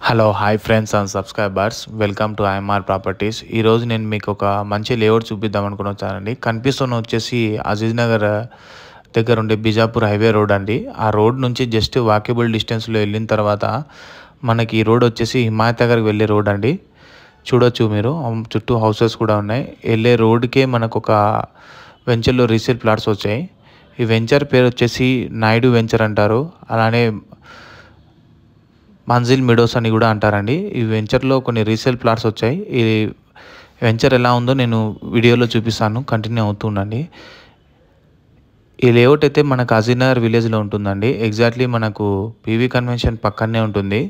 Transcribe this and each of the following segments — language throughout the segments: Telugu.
Hello hi friends and subscribers, welcome to IMR properties. ఈరోజు నేను మీకు ఒక మంచి లేఅవుట్ చూపిద్దాం అనుకుని వచ్చానండి. కనిపిస్తున్న వచ్చేసి అజీజ్ నగర్ దగ్గర ఉండే బిజాపూర్ హైవే రోడ్ అండి. ఆ రోడ్ నుంచి జస్ట్ వాకబుల్ డిస్టెన్స్లో వెళ్ళిన తర్వాత మనకి ఈ రోడ్ వచ్చేసి హిమాయత్ నగర్కి వెళ్ళే రోడ్ అండి. చూడొచ్చు మీరు, చుట్టూ హౌసెస్ కూడా ఉన్నాయి. వెళ్ళే రోడ్కే మనకు ఒక వెంచర్లో రీసేల్ ప్లాట్స్ వచ్చాయి. ఈ వెంచర్ పేరు వచ్చేసి నాయుడు వెంచర్ అంటారు, అలానే మంజిల్ మిడోస్ అని కూడా అంటారండి. ఈ వెంచర్లో కొన్ని రీసేల్ ప్లాట్స్ వచ్చాయి. ఈ వెంచర్ ఎలా ఉందో నేను వీడియోలో చూపిస్తాను, కంటిన్యూ అవుతుండండి. ఈ లేఅవుట్ అయితే మనకు అజీజ్ నగర్ విలేజ్లో ఉంటుందండి. ఎగ్జాక్ట్లీ మనకు పీవీ కన్వెన్షన్ పక్కనే ఉంటుంది,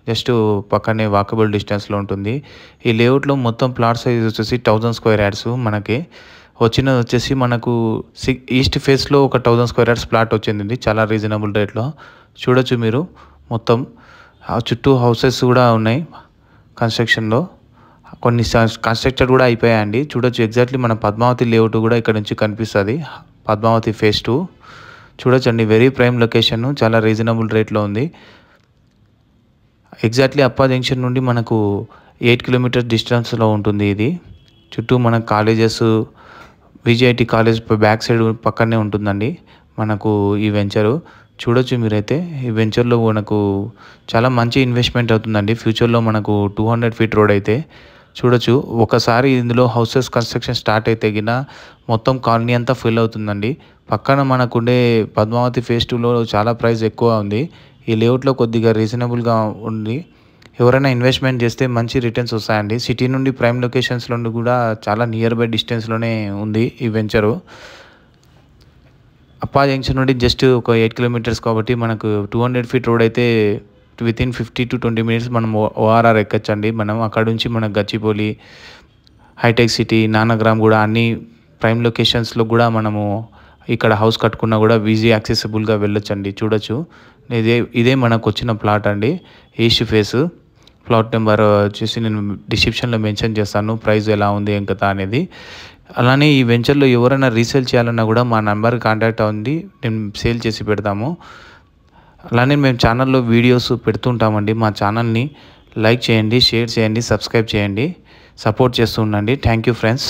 జస్ట్ పక్కనే వాకబుల్ డిస్టెన్స్లో ఉంటుంది. ఈ లేఅవుట్లో మొత్తం ప్లాట్ సైజ్ వచ్చేసి 1000 స్క్వేర్ యార్డ్స్ మనకి వచ్చినది. వచ్చేసి మనకు ఈస్ట్ ఫేస్లో ఒక 1000 స్క్వేర్ యార్డ్స్ ప్లాట్ వచ్చింది, చాలా రీజనబుల్ రేట్లో. చూడొచ్చు మీరు, మొత్తం చుట్టూ హౌసెస్ కూడా ఉన్నాయి కన్స్ట్రక్షన్లో. కొన్ని కన్స్ట్రక్టెడ్ కూడా అయిపోయాయండి. చూడొచ్చు, ఎగ్జాక్ట్లీ మన పద్మావతి లేఅవుట్ కూడా ఇక్కడ నుంచి కనిపిస్తుంది. పద్మావతి ఫేజ్ 2 చూడొచ్చండి. వెరీ ప్రైమ్ లొకేషన్, చాలా రీజనబుల్ రేట్లో ఉంది. ఎగ్జాక్ట్లీ అప్పా జంక్షన్ నుండి మనకు 8 కిలోమీటర్స్ డిస్టెన్స్లో ఉంటుంది ఇది. చుట్టూ మన కాలేజెస్, విజిఐటి కాలేజ్ బ్యాక్ సైడ్ పక్కనే ఉంటుందండి మనకు ఈ వెంచరు. చూడొచ్చు మీరైతే, ఈ వెంచర్లో మనకు చాలా మంచి ఇన్వెస్ట్మెంట్ అవుతుందండి. ఫ్యూచర్లో మనకు 200 ఫీట్ రోడ్ అయితే చూడొచ్చు. ఒకసారి ఇందులో హౌసెస్ కన్స్ట్రక్షన్ స్టార్ట్ అయితే గిన మొత్తం కాలనీ అంతా ఫిల్ అవుతుందండి. పక్కన మనకుండే పద్మావతి ఫేజ్ 2లో చాలా ప్రైస్ ఎక్కువ ఉంది. ఈ లేఅవుట్లో కొద్దిగా రీజనబుల్గా ఉంది. ఎవరైనా ఇన్వెస్ట్మెంట్ చేస్తే మంచి రిటర్న్స్ వస్తాయండి. సిటీ నుండి ప్రైమ్ లొకేషన్స్ నుండి కూడా చాలా నియర్ బై డిస్టెన్స్లోనే ఉంది ఈ వెంచరు. అప్పా జంక్షన్ నుండి జస్ట్ ఒక 8 కిలోమీటర్స్ కాబట్టి మనకు 200 ఫీట్ రోడ్ అయితే వితిన్ 50 to 20 మినిట్స్ మనం ఓఆర్ఆర్ ఎక్కచ్చండి. మనం అక్కడ నుంచి మన గచ్చిబౌలి, హైటెక్ సిటీ, నానగ్రామ్ కూడా అన్ని ప్రైమ్ లొకేషన్స్లో కూడా మనము ఇక్కడ హౌస్ కట్టుకున్నా కూడా ఈజీ యాక్సెసిబుల్గా వెళ్ళొచ్చండి. చూడొచ్చు, ఇదే మనకు వచ్చిన ప్లాట్ అండి, ఈస్ట్ ఫేస్. ప్లాట్ నెంబర్ వచ్చేసి నేను డిస్క్రిప్షన్లో మెన్షన్ చేస్తాను, ప్రైస్ ఎలా ఉంది ఏం కదా అనేది. అలానే ఈ వెంచర్లో ఎవరైనా రీసేల్ చేయాలన్నా కూడా మా నెంబర్ కాంటాక్ట్ అవ్వండి, నేను సేల్ చేసి పెడతాము. అలానే మేము ఛానల్లో వీడియోస్ పెడుతుంటామండి. మా ఛానల్ని లైక్ చేయండి, షేర్ చేయండి, సబ్స్క్రైబ్ చేయండి, సపోర్ట్ చేస్తూ ఉండండి. Thank you friends.